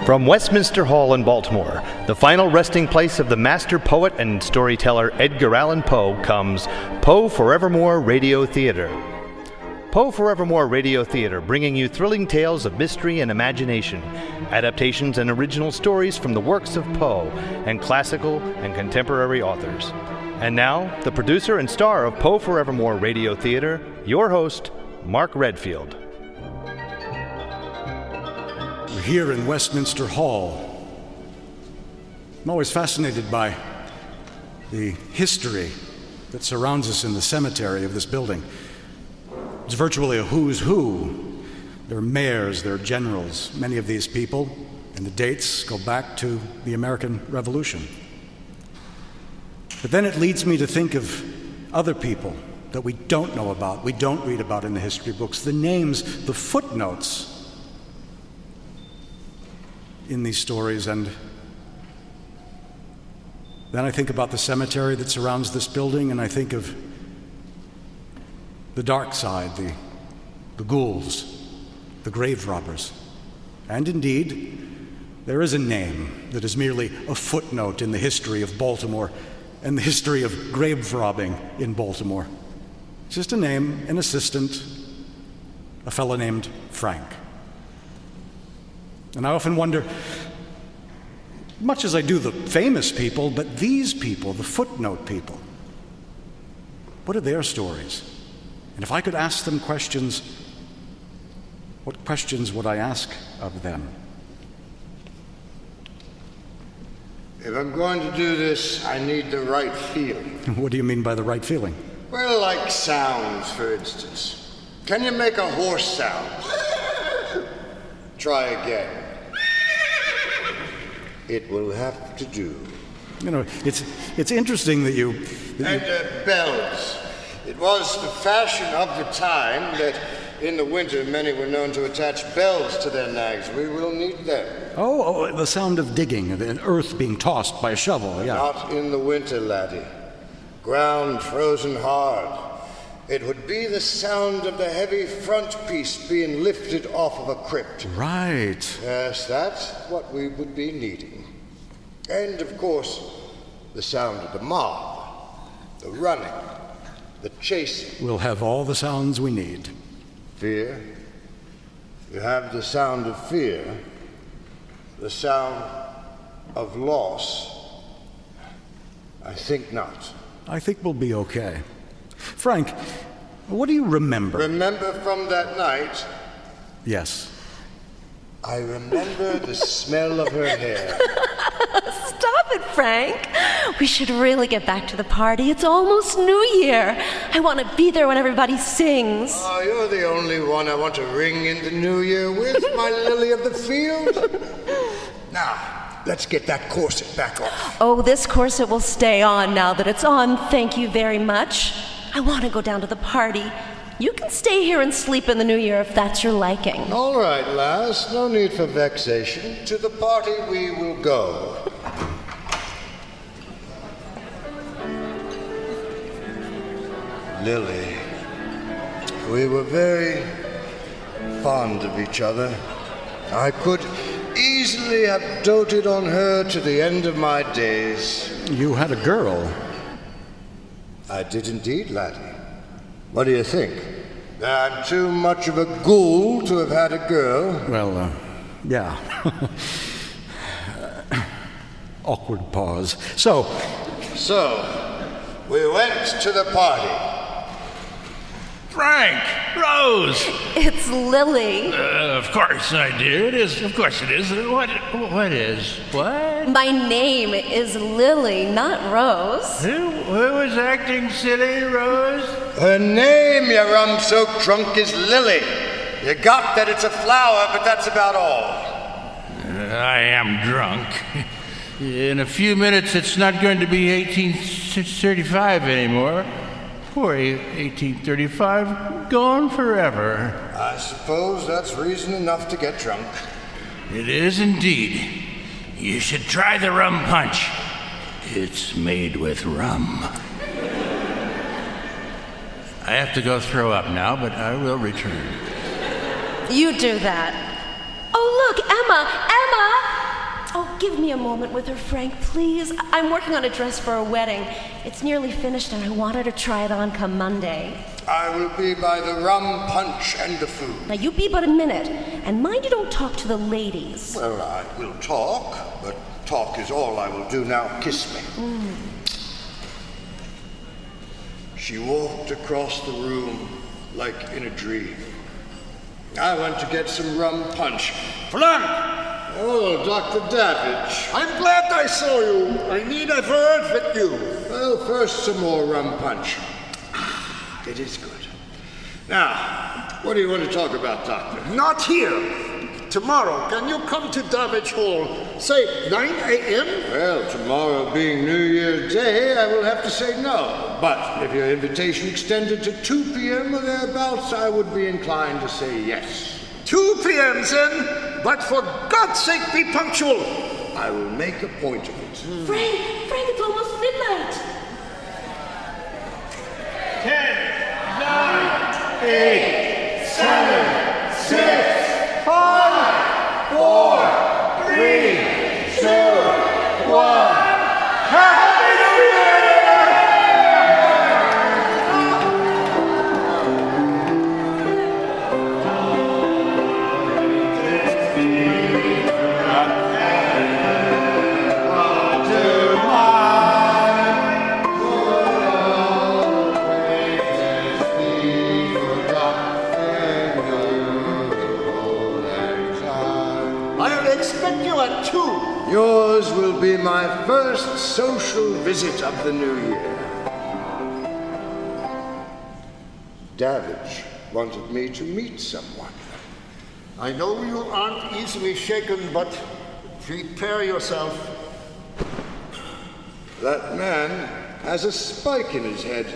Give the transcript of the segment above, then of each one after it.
From Westminster Hall in Baltimore, the final resting place of the master poet and storyteller Edgar Allan Poe, comes Poe Forevermore Radio Theater. Poe Forevermore Radio Theater, bringing you thrilling tales of mystery and imagination, adaptations and original stories from the works of Poe and classical and contemporary authors. And now, the producer and star of Poe Forevermore Radio Theater, your host, Mark Redfield. We're here in Westminster Hall. I'm always fascinated by the history that surrounds us in the cemetery of this building. It's virtually a who's who. There are mayors, there are generals, many of these people, and the dates go back to the American Revolution. But then it leads me to think of other people that we don't know about, we don't read about in the history books, the names, the footnotes in these stories. And then I think about the cemetery that surrounds this building, and I think of the dark side, the ghouls, the grave robbers. And indeed, there is a name that is merely a footnote in the history of Baltimore and the history of grave robbing in Baltimore. It's just a name, an assistant, a fellow named Frank. And I often wonder, much as I do the famous people, but these people, the footnote people, what are their stories? And if I could ask them questions, what questions would I ask of them? If I'm going to do this, I need the right feeling. What do you mean by the right feeling? Well, like sounds, for instance. Can you make a horse sound? Try again. It will have to do. You know, it's interesting that you... bells. It was the fashion of the time that in the winter many were known to attach bells to their nags. We will need them. Oh, the sound of digging, and earth being tossed by a shovel, yeah. Not in the winter, laddie. Ground frozen hard. It would be the sound of the heavy front piece being lifted off of a crypt. Right. Yes, that's what we would be needing. And, of course, the sound of the mob, the running, the chasing. We'll have all the sounds we need. Fear. You have the sound of fear, the sound of loss. I think not. I think we'll be okay. Frank, what do you remember? Remember from that night? Yes. I remember the smell of her hair. Stop it, Frank. We should really get back to the party. It's almost New Year. I want to be there when everybody sings. Oh, you're the only one I want to ring in the New Year with, my lily of the field. Now, let's get that corset back off. Oh, this corset will stay on now that it's on. Thank you very much. I want to go down to the party. You can stay here and sleep in the New Year if that's your liking. All right, lass. No need for vexation. To the party we will go. Lily, we were very fond of each other. I could easily have doted on her to the end of my days. You had a girl. I did indeed, laddie. What do you think? I'm too much of a ghoul to have had a girl. Well, yeah. Awkward pause. So, we went to the party. Frank! Rose! It's Lily. Of course, my dear. It is. Of course it is. What is? What? My name is Lily, not Rose. Who was acting silly, Rose? Her name, you rum-soaked drunk, is Lily. You got that it's a flower, but that's about all. I am drunk. In a few minutes, it's not going to be 1835 anymore. Poor 1835, gone forever. I suppose that's reason enough to get drunk. It is indeed. You should try the rum punch. It's made with rum. I have to go throw up now, but I will return. You do that. Oh, look, Emma! Oh, give me a moment with her, Frank, please. I'm working on a dress for a wedding. It's nearly finished, and I want her to try it on come Monday. I will be by the rum punch and the food. Now, you be but a minute, and mind you don't talk to the ladies. Well, I will talk, but talk is all I will do now. Kiss me. She walked across the room like in a dream. I went to get some rum punch. Frank! Oh, Dr. Davidge. I'm glad I saw you. I need a word with you. Well, first some more rum punch. It is good. Now, what do you want to talk about, Doctor? Not here. Tomorrow, can you come to Davidge Hall, say 9 a.m.? Well, tomorrow being New Year's Day, I will have to say no. But if your invitation extended to 2 p.m. or thereabouts, I would be inclined to say yes. 2 p.m. then, but for God's sake, be punctual. I will make a point of it. Frank, it's almost midnight. 10, 9, 8, 7, 6, 5, 4, 3, 2, 1. Happy New Year! Yours will be my first social visit of the new year. Davidge wanted me to meet someone. I know you aren't easily shaken, but prepare yourself. That man has a spike in his head.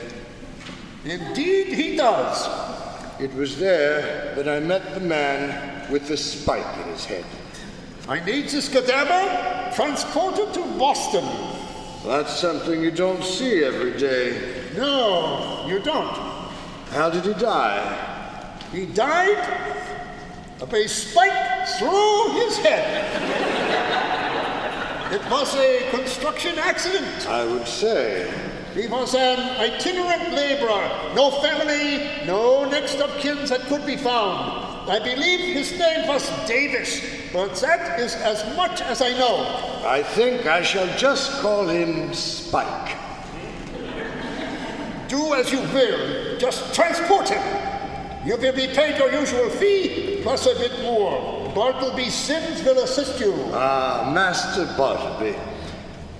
Indeed he does. It was there that I met the man with the spike in his head. I need this cadaver transported to Boston. That's something you don't see every day. No, you don't. How did he die? He died of a spike through his head. It was a construction accident. I would say. He was an itinerant laborer. No family, no next of kin that could be found. I believe his name was Davis, but that is as much as I know. I think I shall just call him Spike. Do as you will. Just transport him. You will be paid your usual fee, plus a bit more. Bartleby Sims will assist you. Master Bartleby.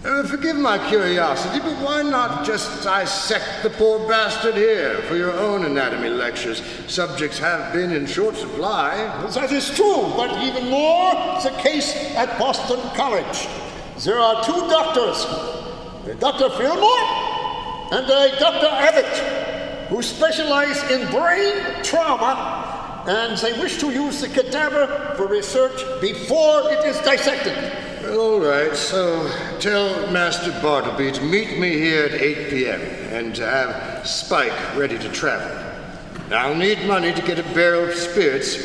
Forgive my curiosity, but why not just dissect the poor bastard here for your own anatomy lectures? Subjects have been in short supply. That is true, but even more the case at Boston College. There are 2 doctors, a Dr. Fillmore and a Dr. Abbott, who specialize in brain trauma, and they wish to use the cadaver for research before it is dissected. All right, so tell Master Bartleby to meet me here at 8 p.m. and to have Spike ready to travel. I'll need money to get a barrel of spirits.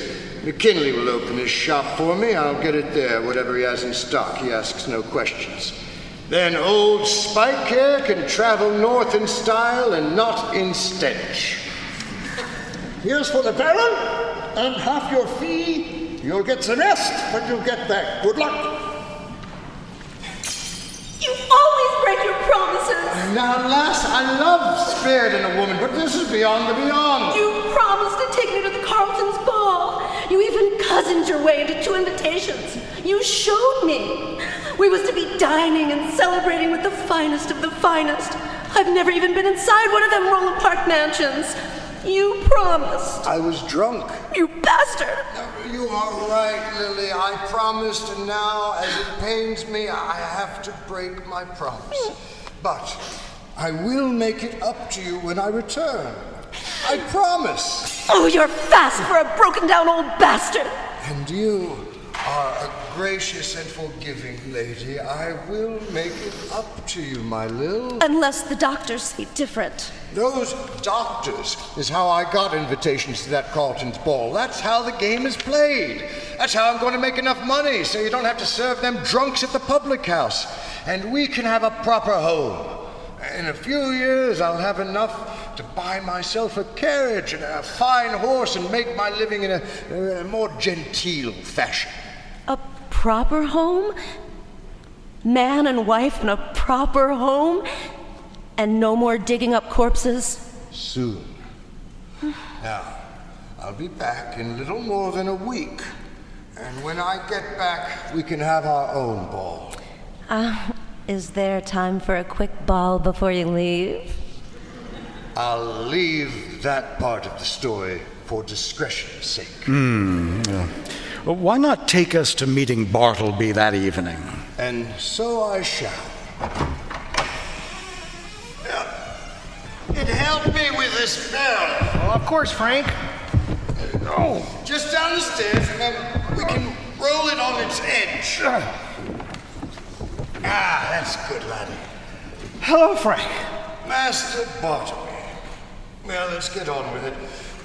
McKinley will open his shop for me. I'll get it there, whatever he has in stock. He asks no questions. Then old Spike here can travel north in style and not in stench. Here's for the barrel, and half your fee. You'll get the rest when you get back. Good luck. You always break your promises. Now, lass, I love spirit in a woman, but this is beyond the beyond. You promised to take me to the Carlton's ball. You even cozened your way into 2 invitations. You showed me. We was to be dining and celebrating with the finest of the finest. I've never even been inside one of them Roland Park mansions. You promised. I was drunk. You bastard. You are right, Lily. I promised, and now, as it pains me, I have to break my promise. But I will make it up to you when I return. I promise. Oh, you're fast for a broken-down old bastard. And you are a gracious and forgiving lady, I will make it up to you, my Lil. Unless the doctors say different. Those doctors is how I got invitations to that Carlton's ball. That's how the game is played. That's how I'm going to make enough money so you don't have to serve them drunks at the public house. And we can have a proper home. In a few years, I'll have enough to buy myself a carriage and a fine horse and make my living in a more genteel fashion. A proper home? Man and wife in a proper home? And no more digging up corpses? Soon. Now, I'll be back in little more than a week. And when I get back, we can have our own ball. Is there time for a quick ball before you leave? I'll leave that part of the story for discretion's sake. Yeah. Well, why not take us to meeting Bartleby that evening? And so I shall. It helped me with this bell. Well, of course, Frank. Oh, just down the stairs, and then we can roll it on its edge. That's good, laddie. Hello, Frank. Master Bartleby. Well, let's get on with it.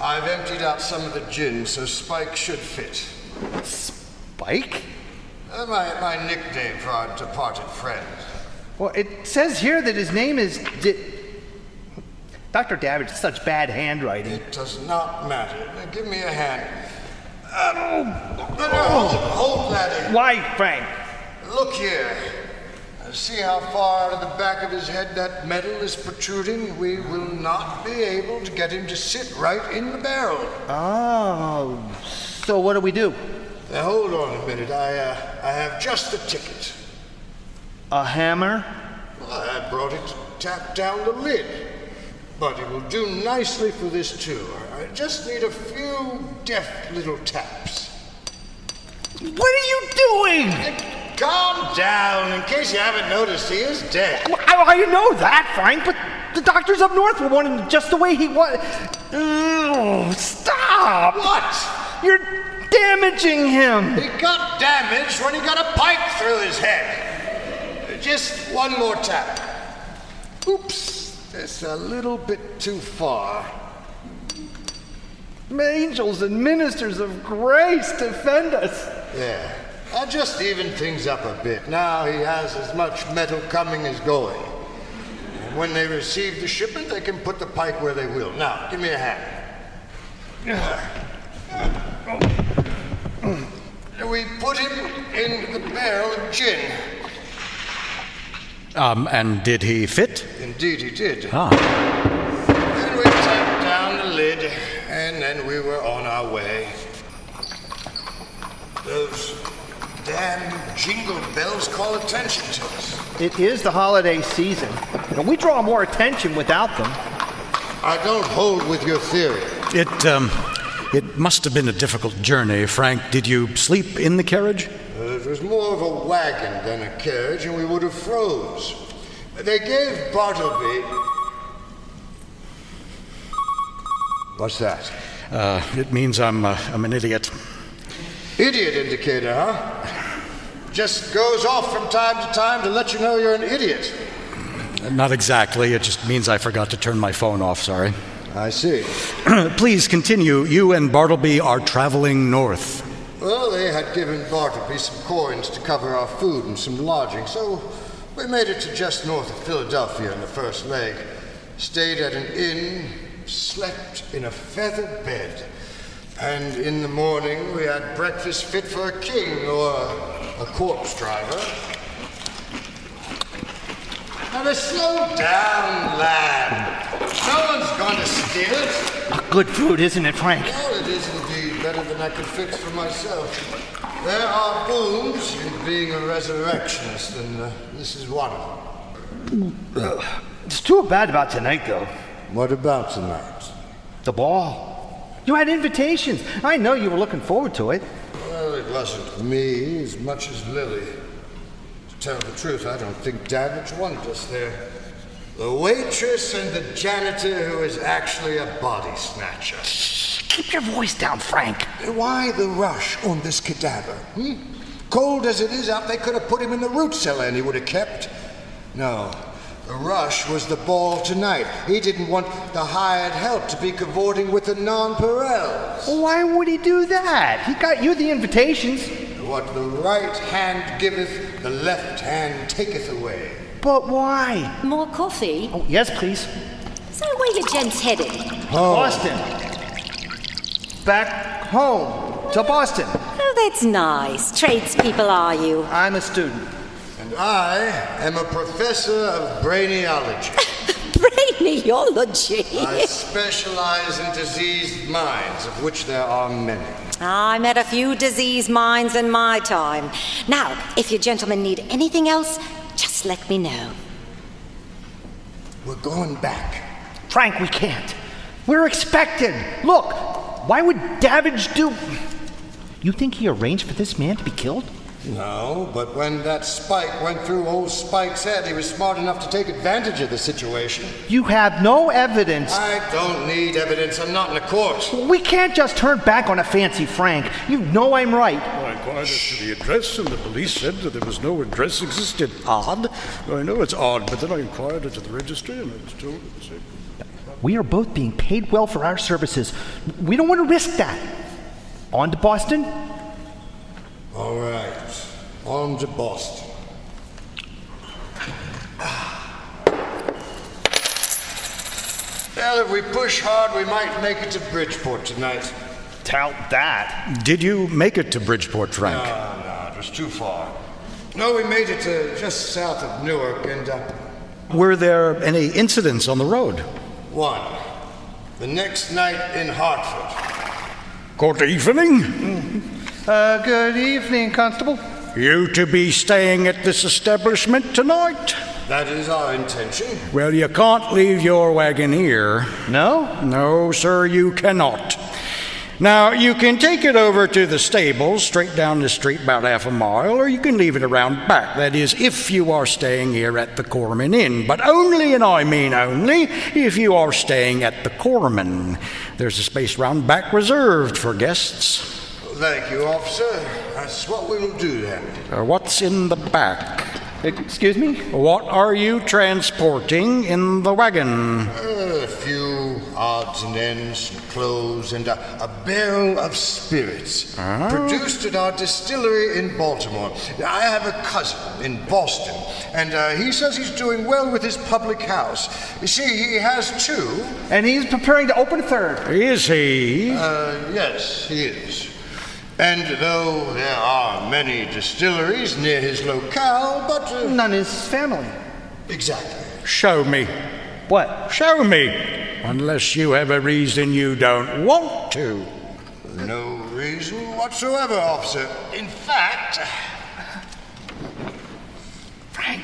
I've emptied out some of the gin, so Spike should fit. Spike? My nickname for our departed friend. Well, it says here that his name is Dr. Davidge. Such bad handwriting. It does not matter. Now, give me a hand. Hold, laddie. Why, Frank? Look here. See how far out of the back of his head that metal is protruding? We will not be able to get him to sit right in the barrel. Oh, so what do we do? Now, hold on a minute. I have just the ticket. A hammer? Well, I brought it to tap down the lid. But it will do nicely for this, too. I just need a few deft little taps. What are you doing? Calm down. In case you haven't noticed, he is dead. I know that, Frank, but the doctors up north will want him just the way he was. Stop! What? You're damaging him. He got damaged when he got a pike through his head. Just one more tap. Oops, that's a little bit too far. Angels and ministers of grace defend us. Yeah. I'll just even things up a bit. Now he has as much metal coming as going. And when they receive the shipment, they can put the pike where they will. Now, give me a hand. We put him in the barrel of gin. And did he fit? Indeed he did. Ah. Then we tapped down the lid, and then we were on our way. Those damn jingle bells call attention to us. It is the holiday season. And we draw more attention without them. I don't hold with your theory. It must have been a difficult journey. Frank, did you sleep in the carriage? It was more of a wagon than a carriage, and we would have froze. They gave Bartleby... What's that? It means I'm an idiot. Idiot indicator, huh? Just goes off from time to time to let you know you're an idiot. Not exactly. It just means I forgot to turn my phone off, sorry. I see. Please continue. You and Bartleby are traveling north. Well, they had given Bartleby some coins to cover our food and some lodging, so we made it to just north of Philadelphia in the first leg. Stayed at an inn, slept in a feather bed. And in the morning, we had breakfast fit for a king or a corpse driver. Now, slow down, lad. No one's going to steal it. Good food, isn't it, Frank? Well, it is indeed better than I could fix for myself. There are boons in being a resurrectionist, and this is one of them. It's too bad about tonight, though. What about tonight? The ball. You had invitations. I know you were looking forward to it. Well, it wasn't me as much as Lily. To tell the truth, I don't think Davidge wanted us there. The waitress and the janitor who is actually a body snatcher. Keep your voice down, Frank. Why the rush on this cadaver? Cold as it is out, they could have put him in the root cellar and he would have kept. No, the rush was the ball tonight. He didn't want the hired help to be cavorting with the nonpareils. Why would he do that? He got you the invitations. What the right hand giveth, the left hand taketh away. But why? More coffee? Oh, yes, please. So where you gents headed? Boston. Back home to Boston. Oh, that's nice. Tradespeople, are you? I'm a student. And I am a professor of brainiology. Brainiology? I specialize in diseased minds, of which there are many. I met a few diseased minds in my time. Now, if you gentlemen need anything else, just let me know. We're going back. Frank, we can't. We're expected. Look, why would Davidge do... You think he arranged for this man to be killed? No, but when that spike went through old Spike's head, he was smart enough to take advantage of the situation. You have no evidence. I don't need evidence. I'm not in a court. We can't just turn back on a fancy Frank. You know I'm right. I inquired as to the address, and the police said that there was no address existed. Odd. I know it's odd, but then I inquired into the registry, and I was told it was same. We are both being paid well for our services. We don't want to risk that. On to Boston? All right. On to Boston. Well, if we push hard, we might make it to Bridgeport tonight. Tout that. Did you make it to Bridgeport, Frank? No, it was too far. No, we made it to just south of Newark, and Were there any incidents on the road? one. The next night in Hartford. Good evening. Good evening, Constable. You to be staying at this establishment tonight? That is our intention. Well, you can't leave your wagon here. No? No, sir, you cannot. Now, you can take it over to the stables straight down the street about half a mile, or you can leave it around back. That is, if you are staying here at the Corman Inn. But only, and I mean only, if you are staying at the Corman. There's a space round back reserved for guests. Thank you, officer. That's what we will do then. What's in the back? Excuse me? What are you transporting in the wagon? A few odds and ends, some clothes, and a barrel of spirits. Produced at our distillery in Baltimore. I have a cousin in Boston, and he says he's doing well with his public house. You see, he has two. And he's preparing to open a third. Is he? Yes, he is. And though there are many distilleries near his locale, but... None is family. Exactly. Show me. What? Show me. Unless you have a reason you don't want to. No reason whatsoever, officer. In fact... Frank.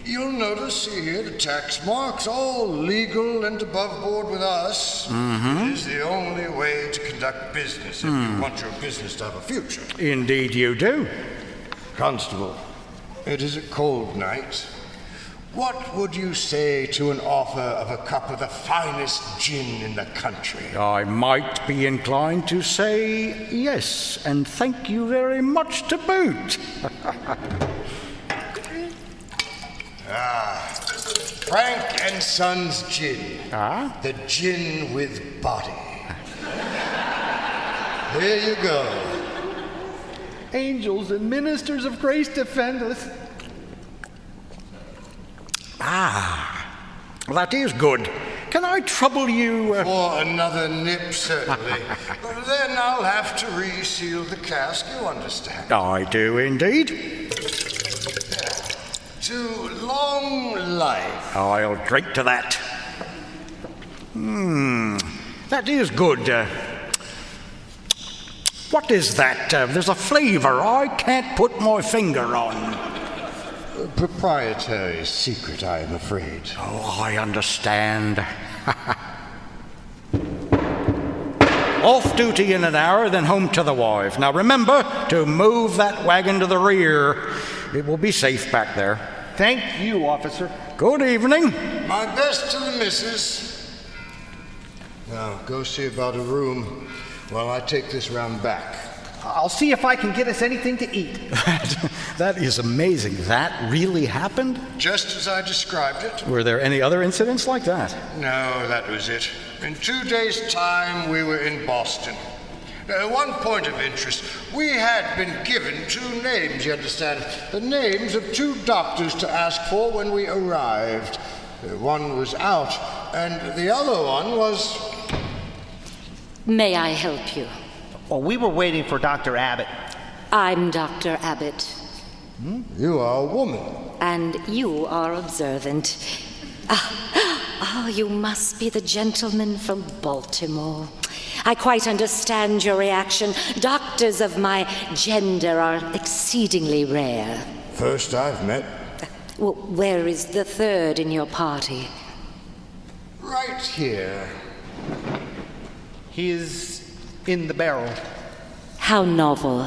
You'll notice, see here, the tax marks, all legal and above board with us. It is the only way to conduct business if you want your business to have a future. Indeed you do. Constable, it is a cold night. What would you say to an offer of a cup of the finest gin in the country? I might be inclined to say yes, and thank you very much to boot. Frank and Sons Gin. The gin with body. Here you go. Angels and ministers of grace defend us. That is good. Can I trouble you? For another nip, certainly. But then I'll have to reseal the cask, you understand. I do indeed. To long life. I'll drink to that. That is good. What is that? There's a flavor I can't put my finger on. Proprietary secret, I am afraid. Oh, I understand. Off duty in an hour, then home to the wife. Now remember to move that wagon to the rear. It will be safe back there. Thank you, officer. Good evening. My best to the missus. Now, go see about a room while I take this round back. I'll see if I can get us anything to eat. That is amazing. That really happened? Just as I described it. Were there any other incidents like that? No, that was it. In 2 days' time, we were in Boston. One point of interest, we had been given 2 names, you understand. The names of 2 doctors to ask for when we arrived. One was out, and the other one was... May I help you? Well, we were waiting for Dr. Abbott. I'm Dr. Abbott. You are a woman. And you are observant. Oh, you must be the gentleman from Baltimore. I quite understand your reaction. Doctors of my gender are exceedingly rare. First I've met. Well, where is the third in your party? Right here. He is in the barrel. How novel.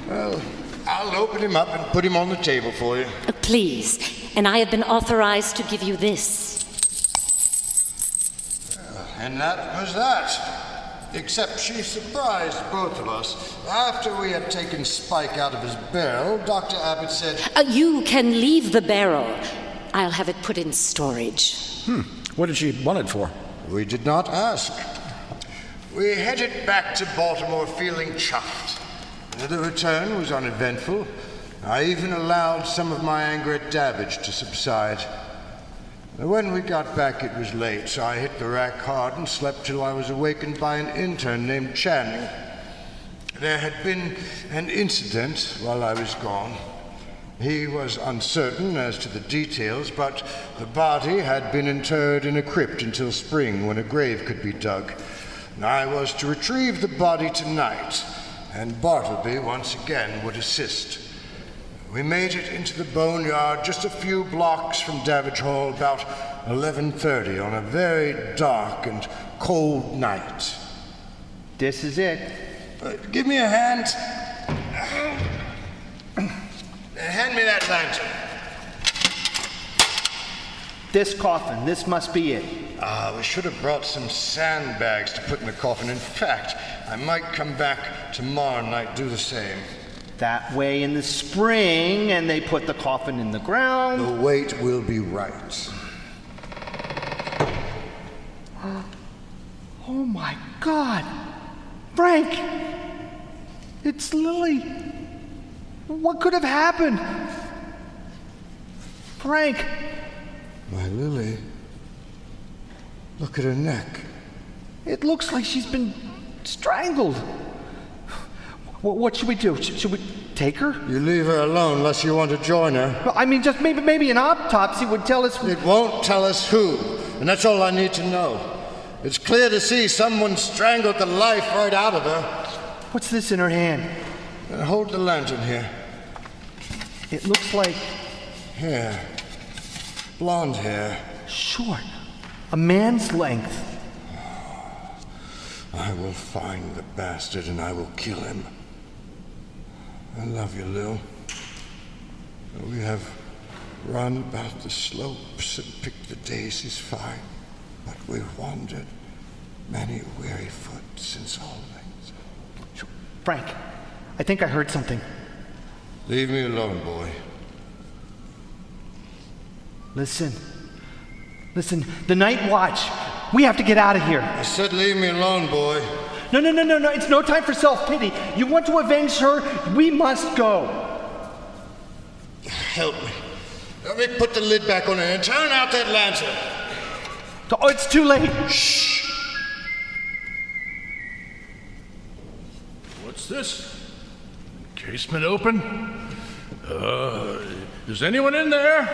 Well, I'll open him up and put him on the table for you. Please, and I have been authorized to give you this. And that was that. Except she surprised both of us. After we had taken Spike out of his barrel, Dr. Abbott said... You can leave the barrel. I'll have it put in storage. What did she want it for? We did not ask. We headed back to Baltimore feeling chuffed. The return was uneventful. I even allowed some of my anger at Davidge to subside. When we got back, it was late, so I hit the rack hard and slept till I was awakened by an intern named Channing. There had been an incident while I was gone. He was uncertain as to the details, but the body had been interred in a crypt until spring, when a grave could be dug. I was to retrieve the body tonight, and Bartleby once again would assist. We made it into the boneyard just a few blocks from Davidge Hall about 11:30 on a very dark and cold night. This is it. Give me a hand. Hand me that lantern. This coffin, this must be it. We should have brought some sandbags to put in the coffin. In fact, I might come back tomorrow night, do the same. That way in the spring, and they put the coffin in the ground. The weight will be right. Oh my God! Frank! It's Lily! What could have happened? Frank! My Lily. Look at her neck. It looks like she's been strangled. What should we do? Should we take her? You leave her alone unless you want to join her. I mean, just maybe an autopsy would tell us... It won't tell us who, and that's all I need to know. It's clear to see someone strangled the life right out of her. What's this in her hand? Hold the lantern here. It looks like... Hair. Blonde hair. Short. A man's length. I will find the bastard and I will kill him. I love you, Lil. We have run about the slopes and picked the daisies fine, but we've wandered many weary foot since all things. Frank, I think I heard something. Leave me alone, boy. Listen, the night watch. We have to get out of here. I said leave me alone, boy. No. It's no time for self-pity. You want to avenge her? We must go. Help me. Let me put the lid back on it and turn out that lantern. Oh, it's too late. Shh. What's this? Casement open? Is anyone in there?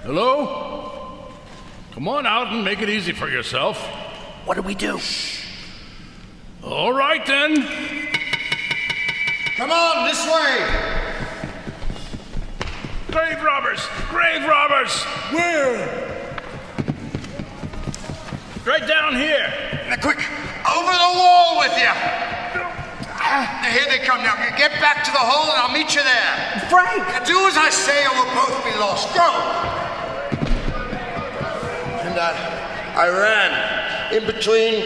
Hello? Come on out and make it easy for yourself. What do we do? All right, then. Come on, this way. Grave robbers! Grave robbers! Where? Right down here. Now, quick, over the wall with you. Here they come now. Get back to the hole and I'll meet you there. Frank! Now, do as I say or we'll both be lost. Go! and I ran in between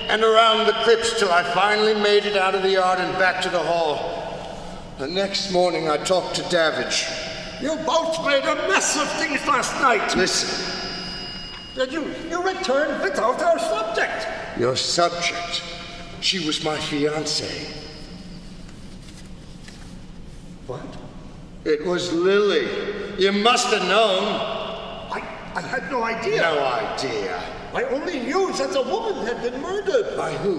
and around the crypts till I finally made it out of the yard and back to the hall. The next morning I talked to Davidge. You both made a mess of things last night. Listen. You returned without our subject. Your subject? She was my fiancée. What? It was Lily. You must have known. I had no idea. No idea. I only knew that the woman had been murdered. By who?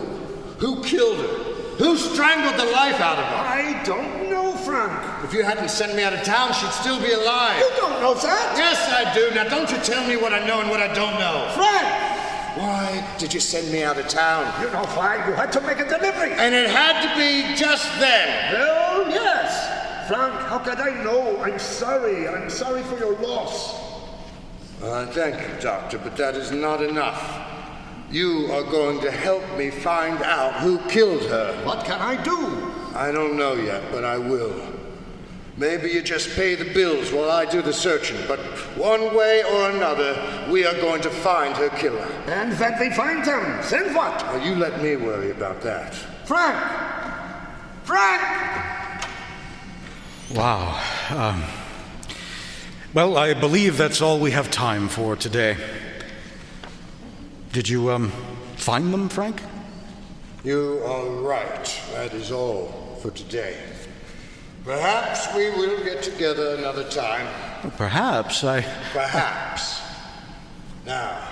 Who killed her? Who strangled the life out of her? I don't know, Frank. If you hadn't sent me out of town, she'd still be alive. You don't know that? Yes, I do. Now, don't you tell me what I know and what I don't know. Frank! Why did you send me out of town? You know why? You had to make a delivery. And it had to be just then. Well, yes. Frank, how could I know? I'm sorry. I'm sorry for your loss. Thank you, Doctor, but that is not enough. You are going to help me find out who killed her. What can I do? I don't know yet, but I will. Maybe you just pay the bills while I do the searching, but one way or another, we are going to find her killer. And when we find them, then what? Well, you let me worry about that. Frank! Frank! Wow. Well, I believe that's all we have time for today. Did you, find them, Frank? You are right. That is all for today. Perhaps we will get together another time. Well, perhaps. Perhaps. Now,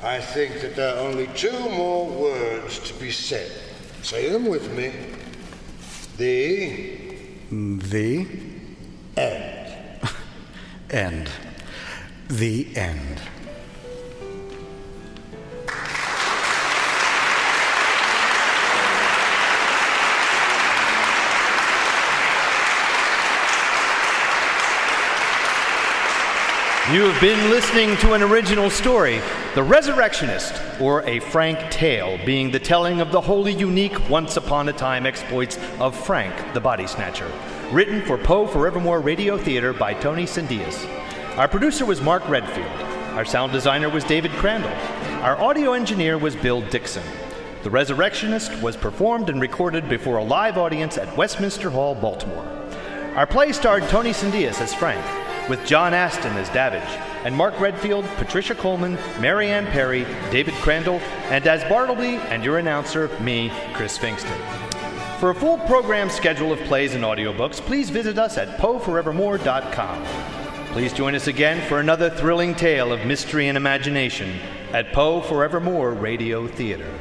I think that there are only two more words to be said. Say them with me. The end. End. The end. You have been listening to an original story, The Resurrectionist, or A Frank Tale, being the telling of the wholly unique once-upon-a-time exploits of Frank the Body-Snatcher, written for Poe Forevermore Radio Theater by Tony Tsendeas. Our producer was Mark Redfield. Our sound designer was David Crandall. Our audio engineer was Bill Dixon. The Resurrectionist was performed and recorded before a live audience at Westminster Hall, Baltimore. Our play starred Tony Tsendeas as Frank, with John Aston as Davidge, and Mark Redfield, Patricia Coleman, Mary Ann Perry, David Crandall, and as Bartleby and your announcer, me, Chris Fingston. For a full program schedule of plays and audiobooks, please visit us at poeforevermore.com. Please join us again for another thrilling tale of mystery and imagination at Poe Forevermore Radio Theater.